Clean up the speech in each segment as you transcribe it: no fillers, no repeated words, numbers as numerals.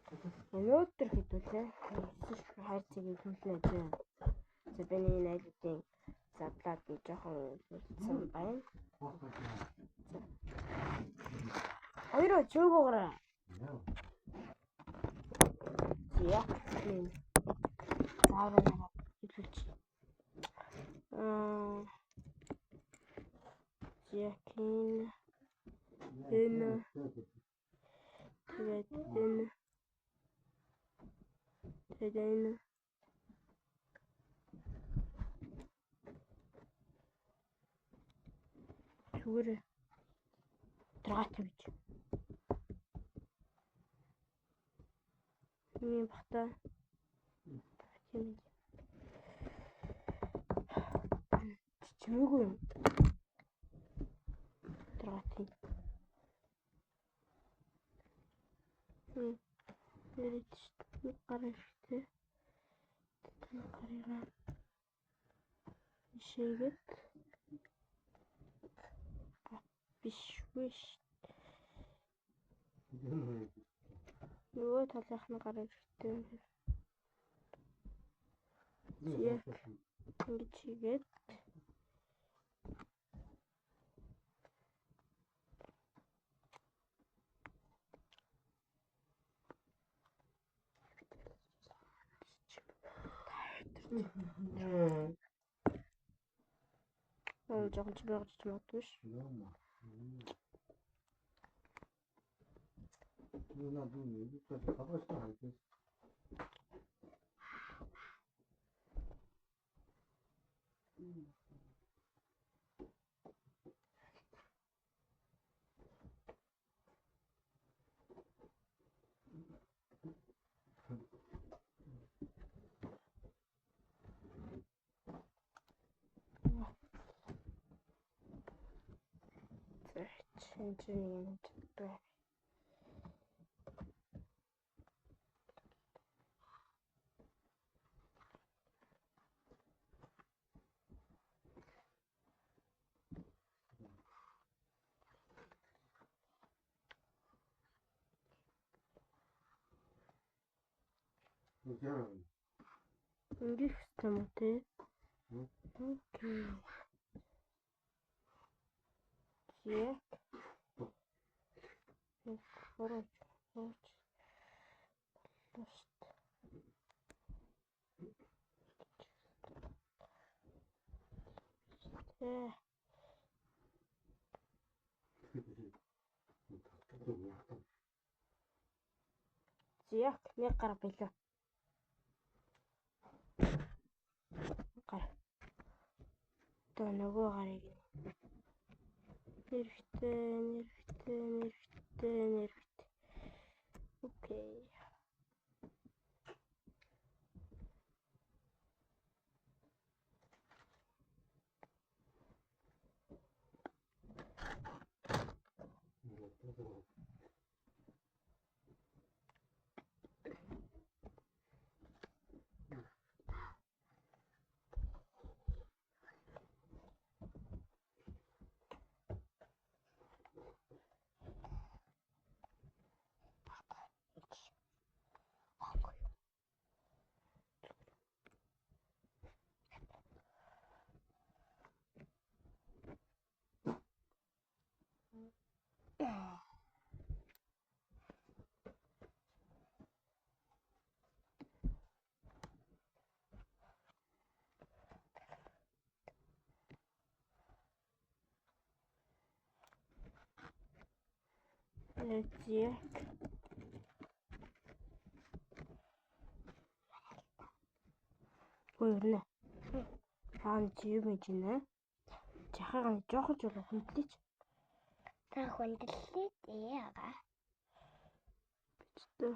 Өнөөдөр хэдүүлээ. Хайр цэгийг хүлнэ дээ. За биний найлуудын задлаад би жоохон үлдсэн байна. Хоёроо чөөгөөрэй. Яа. Заавал хэлүүлж. Яхин энэ тэгээд зүгээр трат гэж. Миний бата чимээгүй юм. Трат. Тэрэж гарахтэй. Гарыгаа шийгэт биш. Нөгөө талынх нь гарах хэрэгтэй. Яг ингэж хийгээд жоохон чимээгч магадгүй ш. Change back. Ini sistem teh. Okay. Yeah. Forward. Зяк нэг гар билээ. Гар. Тэ нөгөө гарыг нэрхтээ. Окей. Зяк. Гойрна. Хаан чимэж нэ. Жахаа жоохон жоо хөндлөж. Та хөндлөлээ яага. Бичтэй.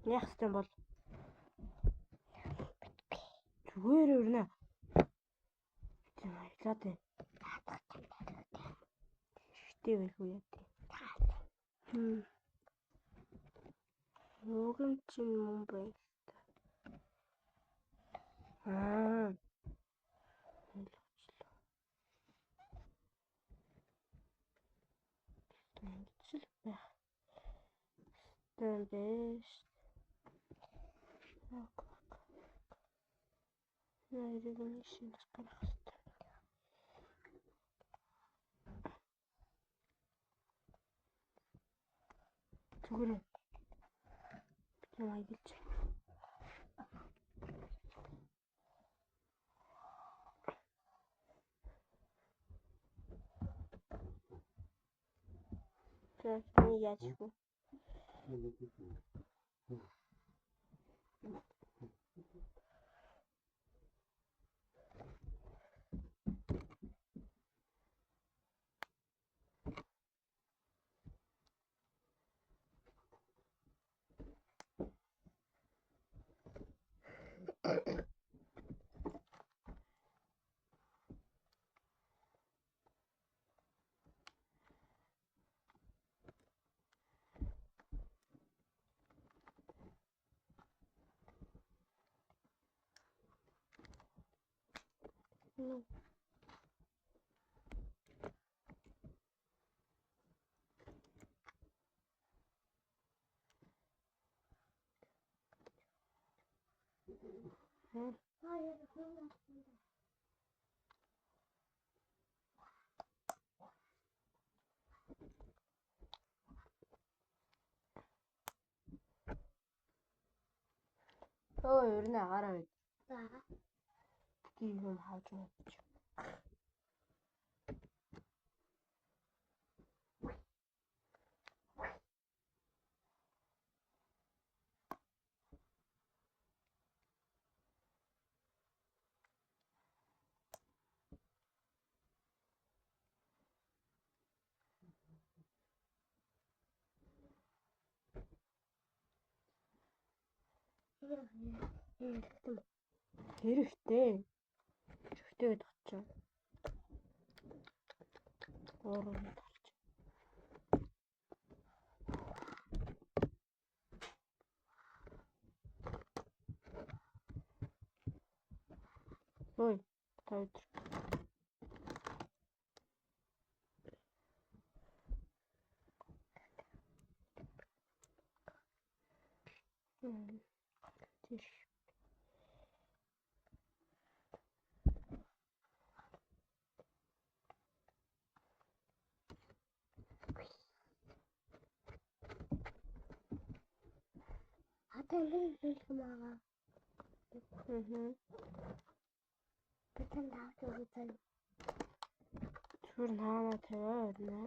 Яах юм бол зүгээр өрнө. Яагаад вэ? Штэй байх уу яа. Нөгөөм чинь мөн байна. Аа. Ингэж л байх. Тэндээс. Нэрийг нь шинж гаргах хэрэгтэй. Зүгээр. Яа гэж. Тэний яаж вэ? No. Ой, ер нь агараа байд. За. Тийм юм хааж өгч. Хэрэгтэй. Хэрэгтэй гэдэг чинь. Орон тарч. Ой, тайд. Тийш. Аталын хэлмага. Битэн давж өгсөн. Зүгээр наамаа тавиа байна.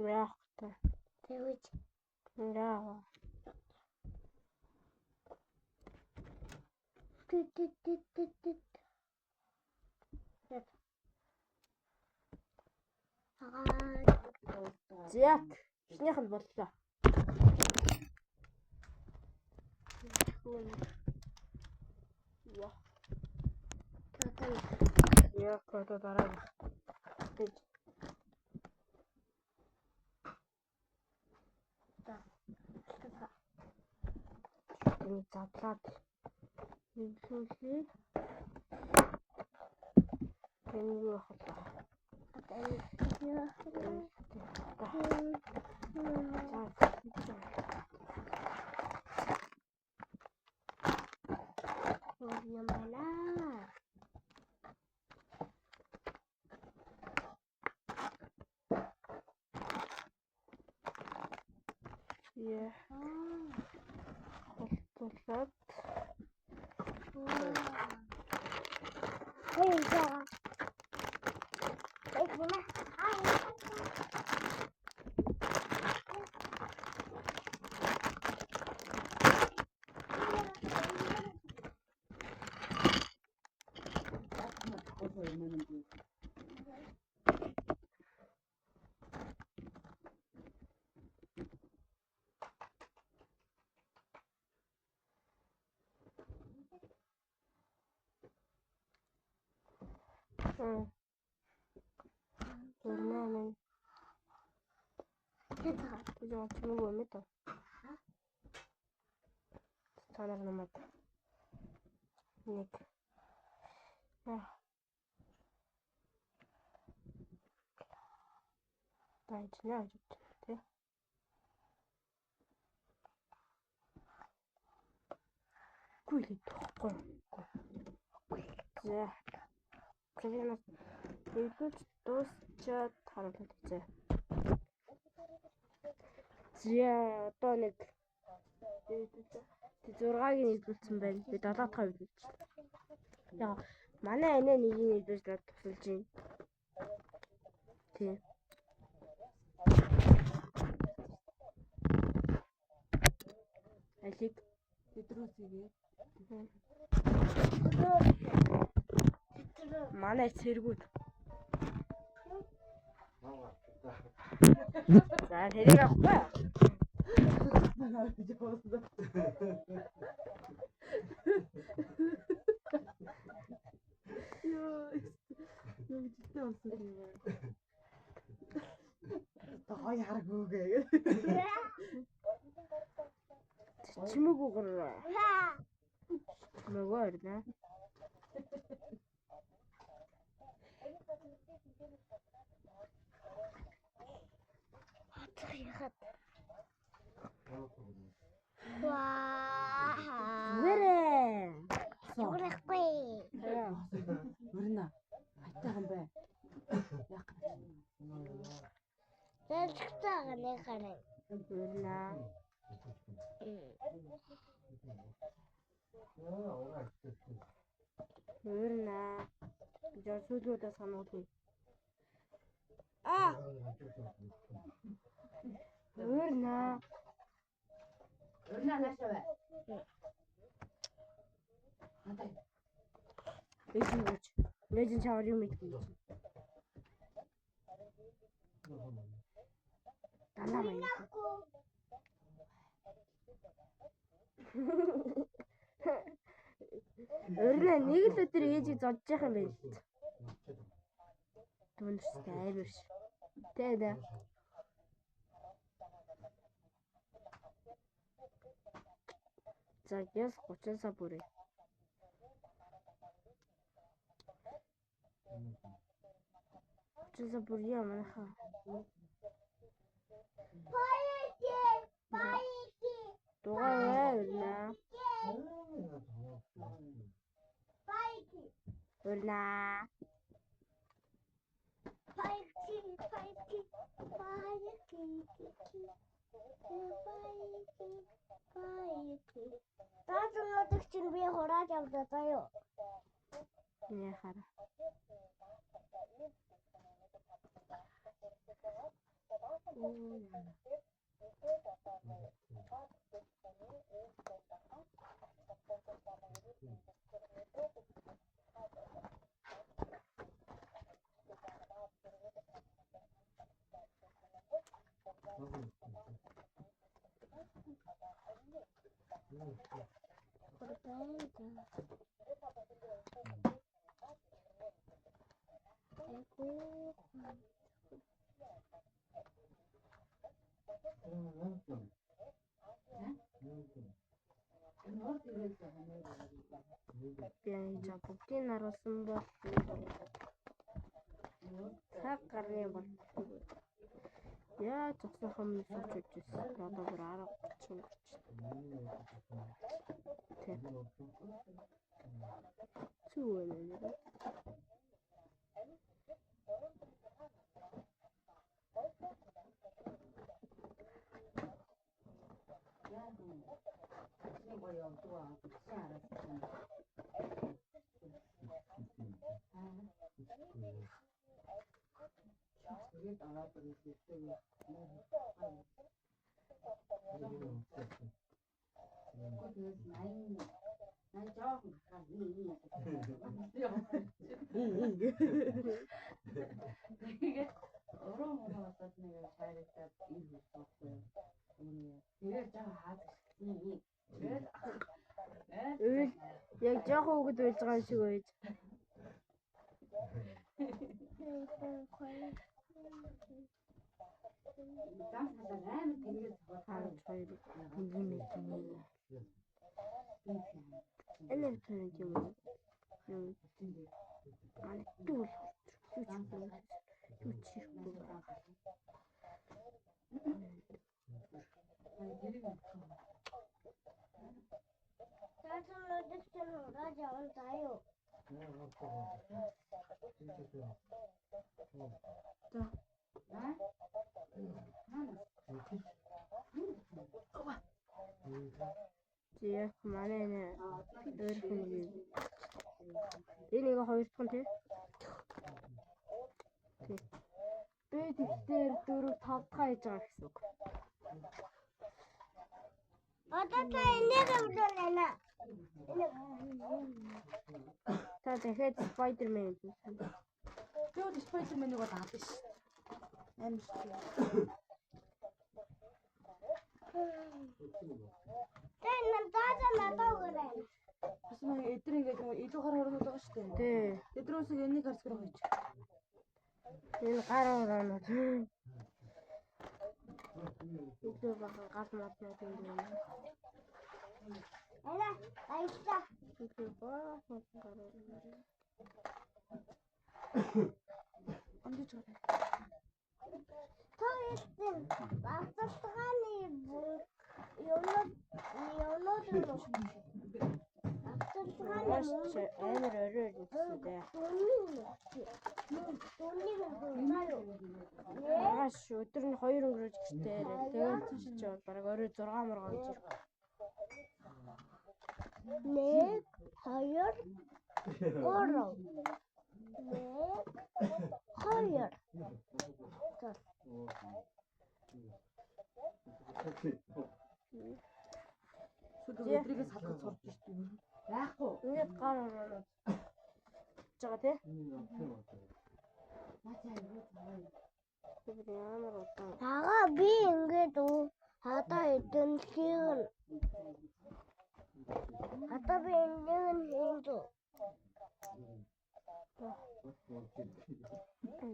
Яах вэ? Тэгвэл Яа. Зяк. Эхнийх нь боллоо. Яа. Яа, кото дараа. Тэг. Энэ задлаад. Инхүүлээ. Энэ юу хата? Yeah. Болоод. Эй, яа. Эй, мама. Ай. Örneğin Hocam kimi görmedi o. Tanrımadı. Ник. Дайч не ажиж тий. Гүйлээ тоохгүй. За. Кривэнс дэвлж дуусчаад харуулдаг зэ. За одоо нэг 6-ыг нийлүүлсэн байна. Би 7-ыг нийлүүлсэн. Яа, манай анаа нэг нийлүүлээд тусалж байна. Тий. Алик Петрусигээ. манай цэргүүд. За тэрийг авахгүй. Тоо яргүйгээ. Чимээгүй гэр. Чимээгүй орно. Вэрэ. Юурахгүй. Өрнө. Хайтайхан бай. Яг. Тэцгтайгаа нэг хараа. Өрнө. Өрнө. Жосуулуудаа сануулъя. Өрнө. Өрнө наашаа бай. Хантай. Лежин чавар юм идэх. Танаа маяг. Өрнө нэг л өдөр ээжийг зодж яах юм бэ? Түнштэй айвэрш. Тэдэ. За яс 30 сая бүрээ. Чиза бүрээ манайхаа. Дугаа өрнө. Өрнө. Таасуулдаг чинь би хурааж авдаа заяа. Не хара. Би жапуктын наруулсан бол цаг гарны бол яа зогсох юм сууж үзсэн. Одоо бүр 10:30 Цүвэнэ. Тэгээд өрөө мөрөө болоод нэг шааритаад ир болсон. Тэгээд жаа хаадаг. Тэгээд Яг жоохон хөвгд байж байгаа юм шиг байж. зам салаа амар тэнгээ Хаач хоёр тэнгийн нэг. Энэ төрөнд юм. Антул. Таатануудыг чинь хурааж явна заяа. Зяа манай нэ өөрхөн юм. Энийг хоёр дахь нь тий. Би тэгтэр 4 5 дахь хийж байгаа гэсэн үг. Одоо та энийг өвлөөнэ. Та дахиад Spider-Man хийсэн. Тэгээд Spider-Man-ыг бол авах ш. Амар шүү. Тэн надад надад өгөөрэй. Бас мөн эдгээр ингээд илүү хар хөрнөд байгаа шүү дээ. Тий. Эдрөөсөө энийг харсгэр хойч. Энэ гар ороонод. Илүү бахан гал моднод юм байна. Айста. Илүү бахан гар ороонод. Амдж байгаа. Тоёстэн автостгааны Маш амар орой гэсэн дээ. Маш өдөр нь 2 өнгөрөөж гэртээ. Тэгээд тийш яваад бараг орой 6 моргоо гэж ирэх. 1 2 3 Өдрийгээ салгаж сурч ирсэн юм. Яахгүй. Ингээд гар ороонод. Жага тий. Тэр ямар удаан. Ага би ингээд хадаа эдэнхийг хадаа би энийг хийдүү.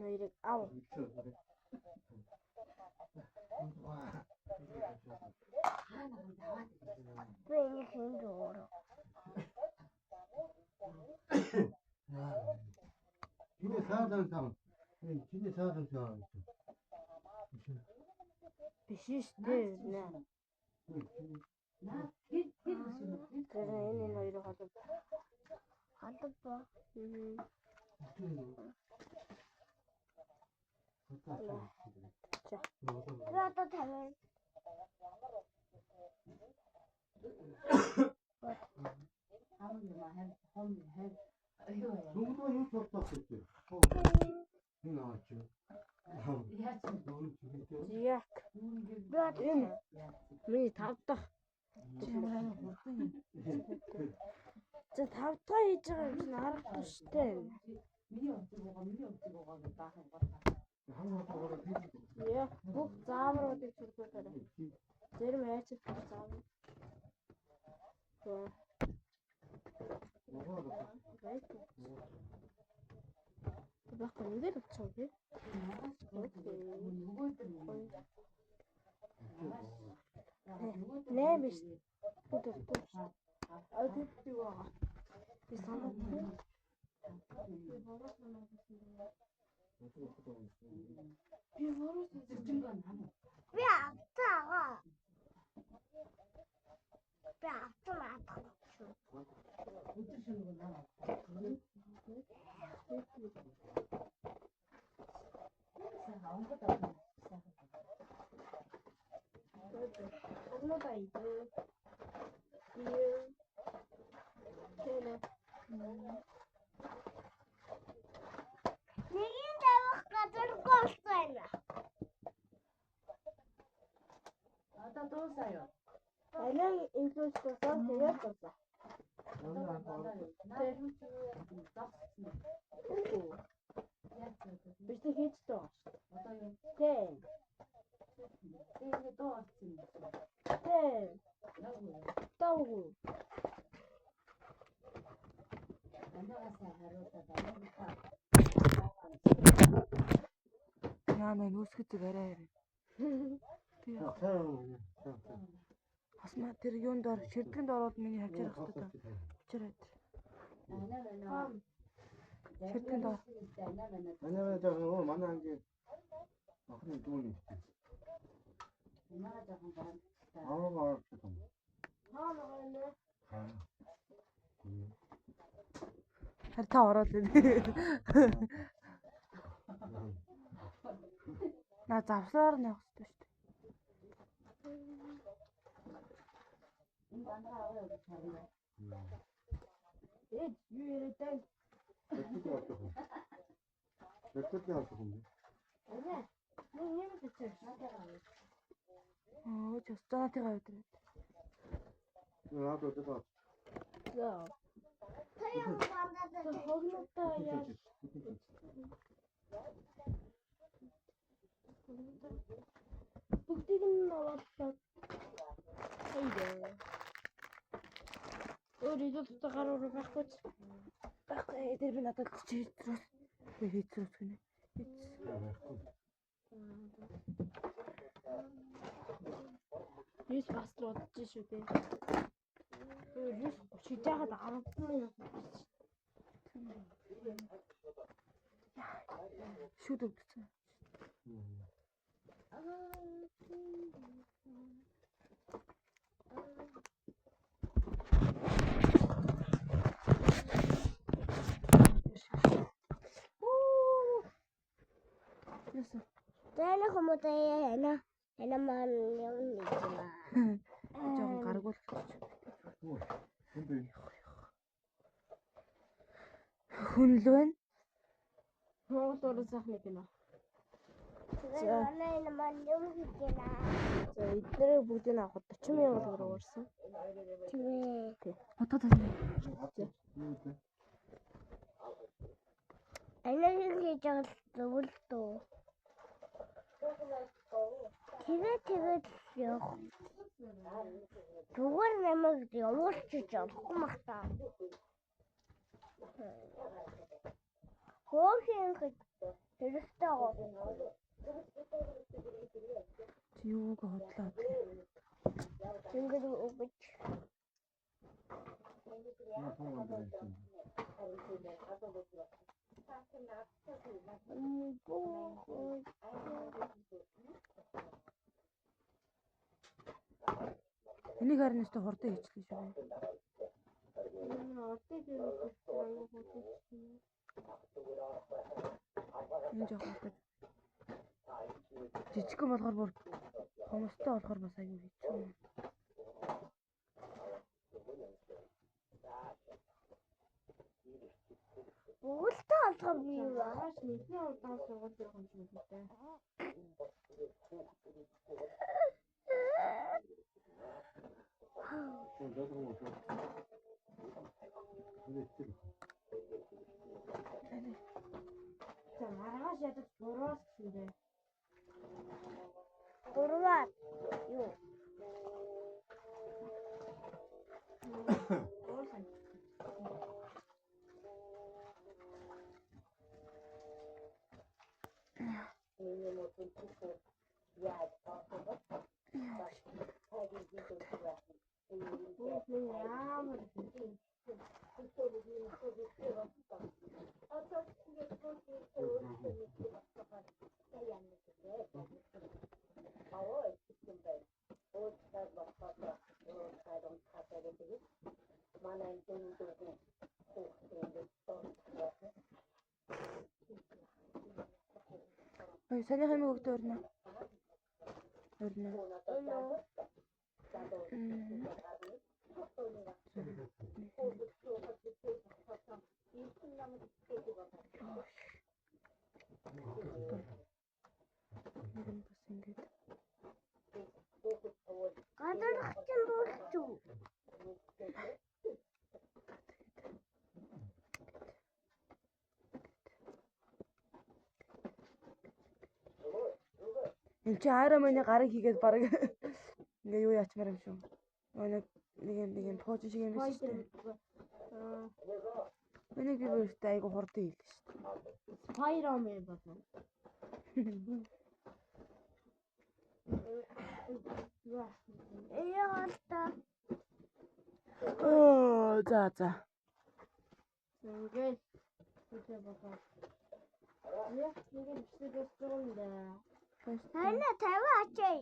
Нэрийг ав. Би энийг хийдүү. Чиний саадан сам. Чиний саадан сам. Биш шүү дээ. Тэр энэ хоёроо холбоо. Хадаа. Рото тавин. Нүгдөө юу цогцох гэж. Энэ аач. Яг. Энэ. Миний 5 дахь. За 5 дахь хийж байгаа юм чинь аргагүй шүү дээ. Миний өцөг байгаа гэж баахан гол. Яа, бүх заавруудыг сургуулаарай. Зарим хайцад заавар. Гоо. Бахан ингээд болчихсон тий. Нэ биш. Өдөр. Өдөр юу аа. Би санаа тий. Би автаа. Би автаа. Нэгэн тавих газар голцойно. Одоо дуусаа юу? Алин инфлюенсерсоо тэгээд болоо. Яана нөөсгөж арай арай. Тэгээ асма тэр юунд ор ширдэгэнд ороод миний хавчаар хахдаг. Авчираад. Ширдэгэнд ор. 왜냐면 저 오늘 만난 게 큰 도움이 있지. 아무가 조금. Харин та ороод байна. На завсраар нь явах хэрэгтэй шүү дээ. Юу яриад байна? 몇개 왔어 근데? Аня. Нэг юм бичээ. Оо жостаатайгаа өдрөө. 나도 내가 За. 태양 만나서 Хогнотоо яа. Бүгдийг нь аваад. Хайдаа. Өөрийгөө тутаа гаруураа байхгүй ч. Багтаа дээр би надад чийтрус. Би хийцрус гинэ. Юус бас л удаж шүү дээ. Юус 30 жагаад 10 минут. Шүд өгдсөн. Тэний хүмүүстээ энэ маань юм нэгмаа. Жохон гаргуул. 근데 Хүнл байна. Монгол уран сайхны кино. Тэгээд энэ маань юм хийгэнэ. За эднэрээ бүгдийг авах 40 мянган төгрөг уурсан. Тэгвээ. Хотод тань. Энийг хийж байгаа зөвл дөө. Тэгээд явах. Зүгээр нэмэг явуулчих явахгүй махтаа. Хөөхийн хэрэгтэй гоо. Юуг хотлоо. Тэнгэр өгч. Энийг харин өстө хурдан хийчихлээ шүү. Энэ жоох хурдан. Жижигхэн болохоор бүр хомстой болохоор бас аюу хийчих. Бүгдээ алхам бий ба. Ааш нэгний удаан сургууль дээр хонч мэдээ. За маргааш ядаж бураас гэсэндээ. Гурваа. Юу? Ой, саний хэмээг өгдөө өрнө. Өрнө. Гадархсан болчих. Энд чи Iron Man-ы гарыг хийгээд баг ингээ юу яачмаар юм шүү. Нэг юм пууж шиг юм биш үү? Энийг би өөртөө айгу хурдан хийлээ шүү. Spider-Man болно. Яата. За. Ингээд үгүй баа. Яг ингээд бичиж байгаа юм да. Хайна 50 ачаа.